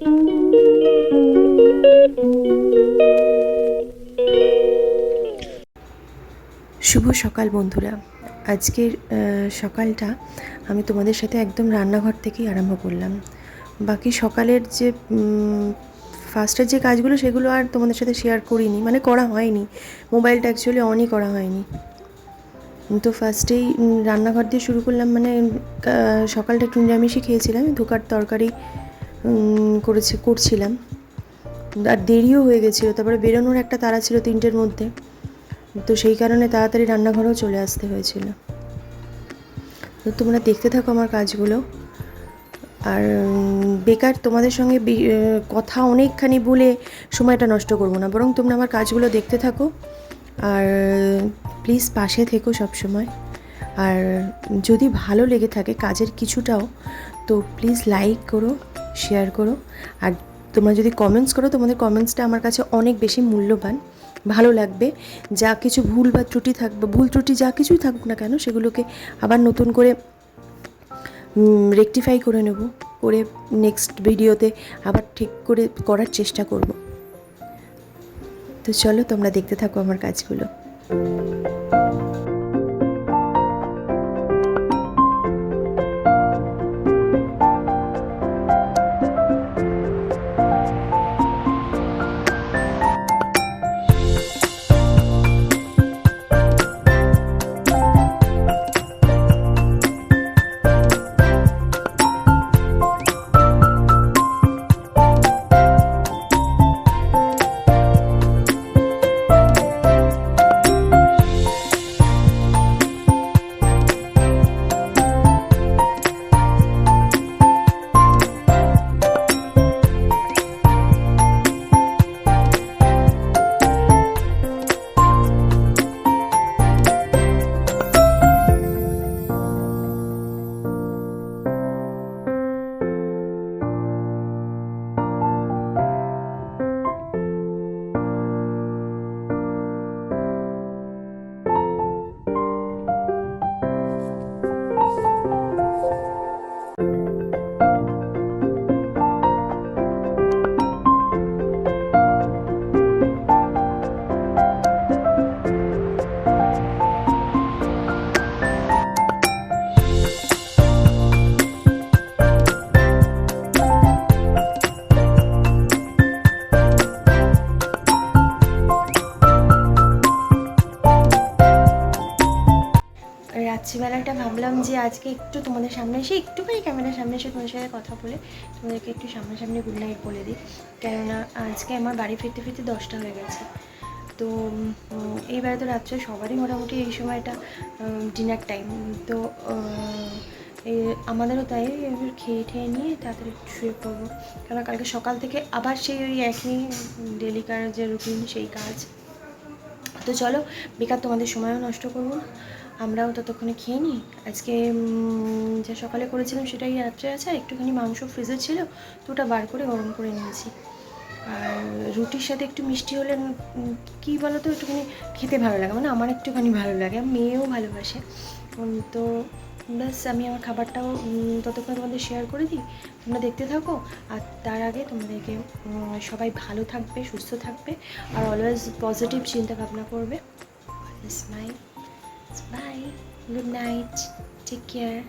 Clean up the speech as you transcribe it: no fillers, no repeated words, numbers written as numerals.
শুভ সকাল বন্ধুরা। আজকের সকালটা আমি তোমাদের সাথে একদম রান্নাঘর থেকেই আরম্ভ করলাম। বাকি সকালের যে ফার্স্টের যে কাজগুলো সেগুলো আর তোমাদের সাথে শেয়ার করিনি, মানে করা হয়নি, মোবাইলটা অ্যাকচুয়ালি অনই করা হয়নি। তো ফার্স্টেই রান্নাঘর দিয়ে শুরু করলাম। মানে সকালটা একটু নিরামিষই খেয়েছিলাম, ধোকার তরকারি করছিলাম, আর দেরিও হয়ে গেছিলো। তারপরে বেরোনোর একটা তাড়া ছিল 3টের মধ্যে, তো সেই কারণে তাড়াতাড়ি রান্নাঘরেও চলে আসতে হয়েছিল। তো তোমরা দেখতে থাকো আমার কাজগুলো। আর বেকার তোমাদের সঙ্গে কথা অনেকখানি বলে সময়টা নষ্ট করবো না, বরং তোমরা আমার কাজগুলো দেখতে থাকো। আর প্লিজ পাশে থেকো সব সময়। আর যদি ভালো লেগে থাকে কাজের কিছুটাও, তো প্লিজ লাইক করো, শেয়ার করো। আর তোমরা যদি কমেন্টস করো, তোমাদের কমেন্টসটা আমার কাছে অনেক বেশি মূল্যবান। ভালো লাগবে। যা কিছু ভুল বা ত্রুটি থাকবে, ভুল ত্রুটি যা কিছুই থাকুক না কেন, সেগুলোকে আবার নতুন করে রেকটিফাই করে নেব, করে নেক্সট ভিডিওতে আবার ঠিক করে করার চেষ্টা করব। তো চলো তোমরা দেখতে থাকো আমার কাজগুলো। রাত্রিবেলাটা ভাবলাম যে আজকে একটু তোমাদের সামনে এসে, একটুখানি ক্যামেরার সামনে এসে তোমাদের সাথে কথা বলে তোমাদেরকে একটু সামনাসামনি গুড নাইট বলে দিই। কেননা আজকে আমার বাড়ি ফিরতে ফিরতে 10টা হয়ে গেছে। তো এইবারে তো রাত্রে সবারই মোটামুটি এই সময়টা ডিনার টাইম। তো আমাদেরও তাই এবার খেয়ে ঠেয়ে নিয়ে তাড়াতাড়ি শুয়ে পড়বো, কারণ কালকে সকাল থেকে আবার সেই ওই একই ডেলিকার যে রুটিন, সেই কাজ। তো চলো, বেকার তোমাদের সময়ও নষ্ট করবো না, আমরাও ততক্ষণে খেয়ে নিই। আজকে যা সকালে করেছিলাম সেটাই রাত্রে আছে, আর একটুখানি মাংস ফ্রিজে ছিল, তো ওটা বার করে গরম করে নিয়েছি। আর রুটির সাথে একটু মিষ্টি হলে কী বলো তো, একটুখানি খেতে ভালো লাগে, মানে আমার একটুখানি ভালো লাগে, মেয়েও ভালোবাসে। তো ব্যাস, আমি আমার খাবারটাও ততক্ষণ তোমাদের শেয়ার করে দিই, তোমরা দেখতে থাকো। আর তার আগে তোমাদেরকে সবাই ভালো থাকবে, সুস্থ থাকবে, আর অলওয়েজ পজিটিভ চিন্তা ভাবনা করবে। Smile. Bye. Good night. Take care.